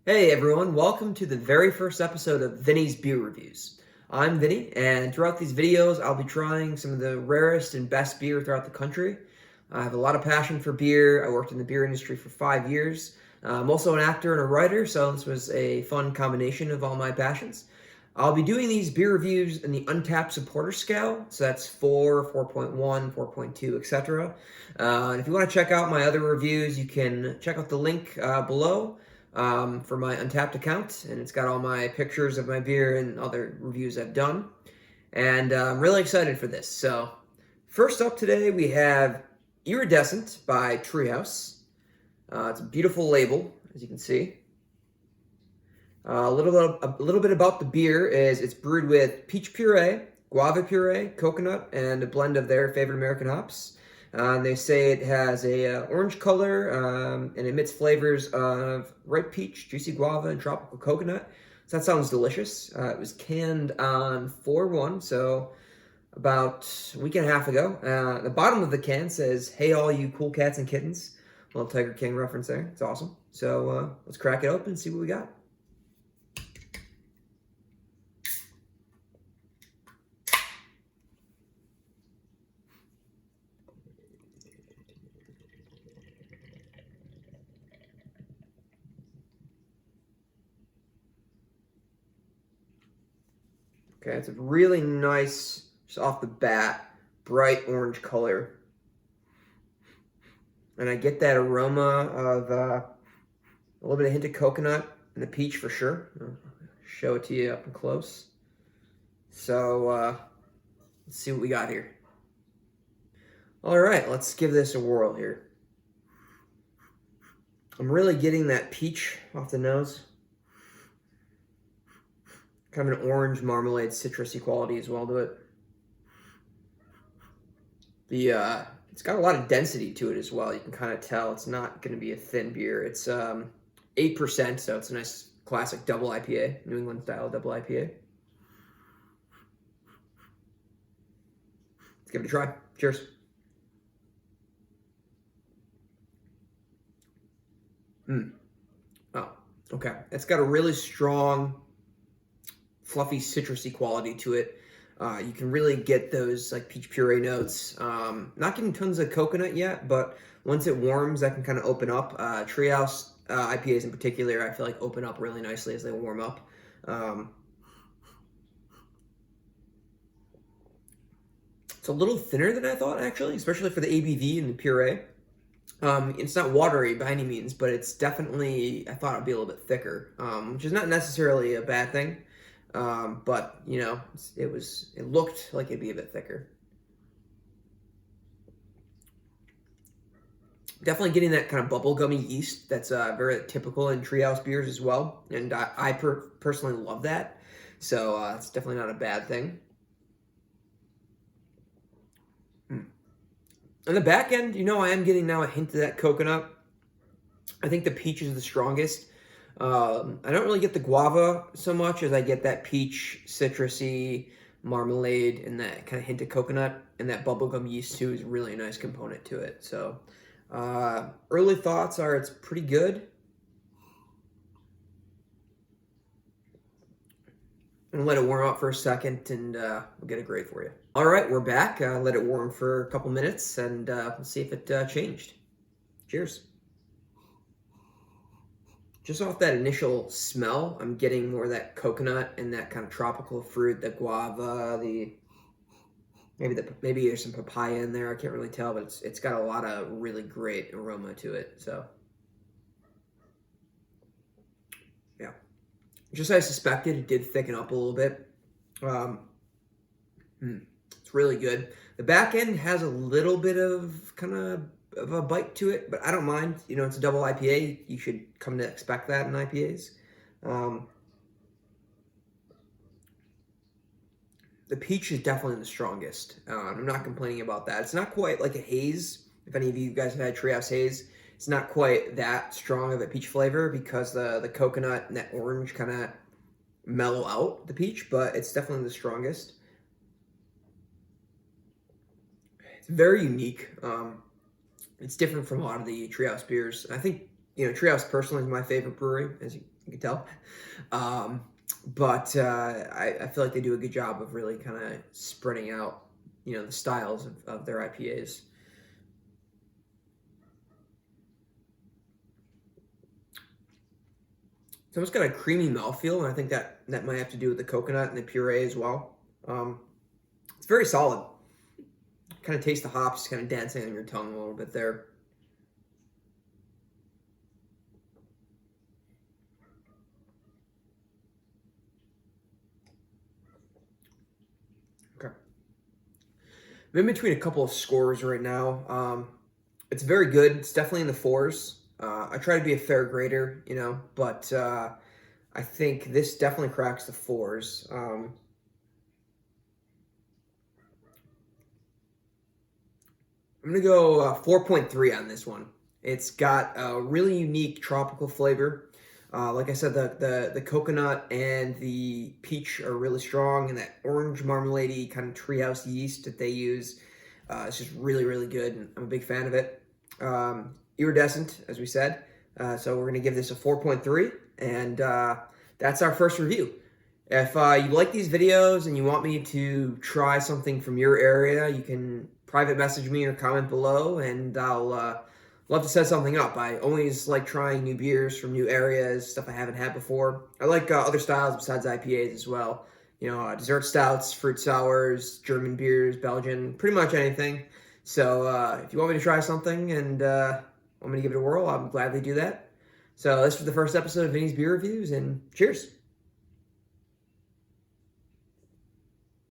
Hey everyone, welcome to the very first episode of Vinnie's Beer Reviews. I'm Vinnie, and throughout these videos, I'll be trying some of the rarest and best beer throughout the country. I have a lot of passion for beer. I worked in the beer industry for 5 years. I'm also an actor and a writer, so this was a fun combination of all my passions. I'll be doing these beer reviews in the Untapped supporter scale, so that's 4, 4.1, 4.2, etc. And if you want to check out my other reviews, you can check out the link below for my Untapped account, and it's got all my pictures of my beer and other reviews I've done. And I'm really excited for this. So, first up today, we have Iridescent by Treehouse. It's a beautiful label, as you can see. A little bit about the beer is it's brewed with peach puree, guava puree, coconut, and a blend of their favorite American hops. They say it has a orange color and emits flavors of ripe peach, juicy guava, and tropical coconut. So that sounds delicious. It was canned on 4/1, so about a week and a half ago. The bottom of the can says, "Hey, all you cool cats and kittens." Little Tiger King reference there. It's awesome. So let's crack it open and see what we got. Okay, it's a really nice, just off the bat, bright orange color. And I get that aroma of a little bit of hint of coconut and the peach for sure. I'll show it to you up and close. So let's see what we got here. All right, let's give this a whirl here. I'm really getting that peach off the nose. Kind of an orange marmalade citrusy quality as well to it. It's got a lot of density to it as well. You can kind of tell it's not going to be a thin beer. It's 8%, so it's a nice classic double IPA, New England style double IPA. Let's give it a try. Cheers. Oh, okay. It's got a really strong, fluffy, citrusy quality to it. You can really get those like peach puree notes. Not getting tons of coconut yet, but once it warms, that can kind of open up. Treehouse IPAs in particular, I feel like open up really nicely as they warm up. It's a little thinner than I thought, actually, especially for the ABV and the puree. It's not watery by any means, but it's definitely, I thought it'd be a little bit thicker, which is not necessarily a bad thing. But you know, it looked like it'd be a bit thicker. Definitely getting that kind of bubblegummy yeast that's very typical in Treehouse beers as well, and I personally love that. So it's definitely not a bad thing. On the back end, you know, I am getting now a hint of that coconut. I think the peach is the strongest. I don't really get the guava so much as I get that peach, citrusy, marmalade, and that kind of hint of coconut, and that bubblegum yeast too is really a nice component to it. So early thoughts are it's pretty good. I'm gonna let it warm up for a second, and we'll get a grade for you. All right, we're back. Let it warm for a couple minutes, and we'll see if it changed. Cheers. Just off that initial smell, I'm getting more of that coconut and that kind of tropical fruit, the guava, maybe there's some papaya in there. I can't really tell, but it's got a lot of really great aroma to it. So yeah, just as I suspected, it did thicken up a little bit. It's really good. The back end has a little bit of kind of a bite to it, but I don't mind. You know, it's a double IPA. You should come to expect that in IPAs. The peach is definitely the strongest. I'm not complaining about that. It's not quite like a haze. If any of you guys have had Treehouse Haze, it's not quite that strong of a peach flavor because the coconut and that orange kind of mellow out the peach, but it's definitely the strongest. It's very unique. It's different from a lot of the Treehouse beers. I think, you know, Treehouse personally is my favorite brewery, as you you can tell. But I feel like they do a good job of really kind of spreading out, the styles of their IPAs. It's almost got a creamy mouthfeel, and I think that might have to do with the coconut and the puree as well. It's very solid. Kind of taste the hops kind of dancing on your tongue a little bit there. Okay. I'm in between a couple of scores right now. It's very good. It's definitely in the fours. I try to be a fair grader, but I think this definitely cracks the fours. I'm going to go 4.3 on this one. It's got a really unique tropical flavor. Like I said, the coconut and the peach are really strong, and that orange marmalade kind of treehouse yeast that they use, it's just really, really good, and I'm a big fan of it. Iridescent, as we said. So we're going to give this a 4.3, and that's our first review. If you like these videos and you want me to try something from your area, you can private message me or comment below, and I'll love to set something up. I always like trying new beers from new areas, stuff I haven't had before. I like other styles besides IPAs as well. Dessert stouts, fruit sours, German beers, Belgian, pretty much anything. So if you want me to try something and want me to give it a whirl, I'll gladly do that. So this was the first episode of Vinnie's Beer Reviews, and cheers.